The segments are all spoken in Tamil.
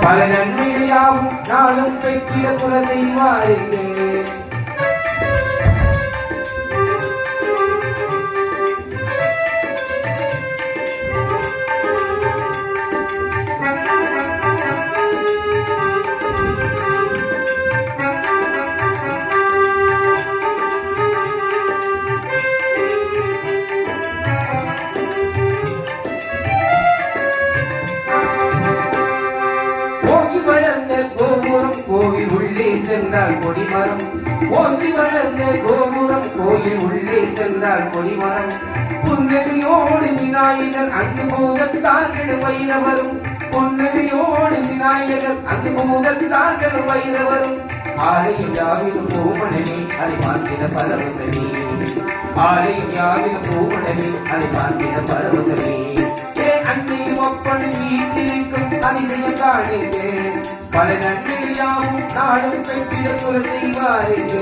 பல நன்மைகள் யாவும் நாளும் பெற்றிட குல செய்வாரில்லை. கோவில் உள்ளே சென்றால் கொடிமரம் ஓங்கி வளர்ந்த கோபுரம் கோயில் உள்ளே சென்றால் கொடிமரம் புன்னகையோடு விநாயகர் அங்கு பூதத்தார்கள் வைரவரும் புன்னகையோடு விநாயகர் அங்கு பூதத்தார்கள் வைரவரும் ஆலயம் யாவிலும் பூமணமே அதை பார்க்கிற பரவசமே ஆலயம் யாவிலும் பூமணமே அதை பார்க்கிற பரவசமே அன்னையும் அப்பனும் வீட்டிற்கும் அதிசயம் காணுங்க பல நன்மைகள் யாவும் நாடும் பெற்றிட குல செய்வாருங்க.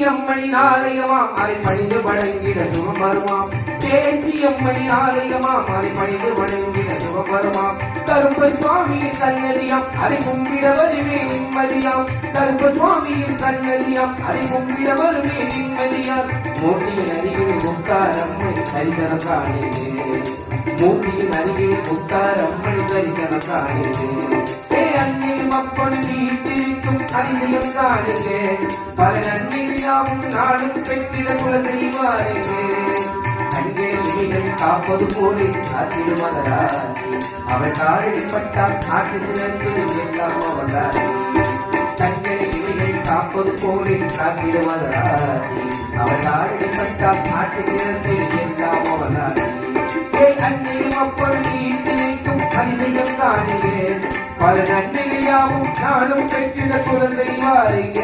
அம்மனின் ஆலயமாம் அதை பணிந்து வணங்கிட சுகம் வருமாம் பேச்சி அம்மனின் ஆலயமாம் அதை பணிந்து வணங்கிட சுகம் வருமாம் கருப்ப சுவாமியின் சன்னதியாம் அதை கும்பிட வருமே நிம்மதியாம் கருப்ப சுவாமியின் சன்னதியாம் அதை கும்பிட வருமே நிம்மதியாம் மூர்த்தியின் அருகில் முத்தார் அம்மன் தரிசனம் காணிது மூர்த்தியின் அருகில் முத்தார் அம்மன் தரிசனம் காணிது அன்னையும் அப்பனும் வீட்டிற்கும் அதிசயம் காணுங்க பல நன்மைகள் யாவும் நாடும் பெற்றிட குல செய்வாருங்க. அங்கே இவைகள் காப்பது போலே காத்திடும் மதராசி அவள் காரடிப்பட்டால் ஆட்சி சிறந்து எல்லாம் அவளாசி தங்களை இவைகள் காப்பது போலே காத்திடும் மதராசி அவள் காரடிப்பட்டால் ஆட்சி சிறந்து எல்லாம் அவளாசி அன்னையும் அப்பனும் வீட்டிற்கும் அதிசயம் காணுங்க பல நன்மைகள் யாவும் நாடும் பெற்றிட குல செய்வாருங்க.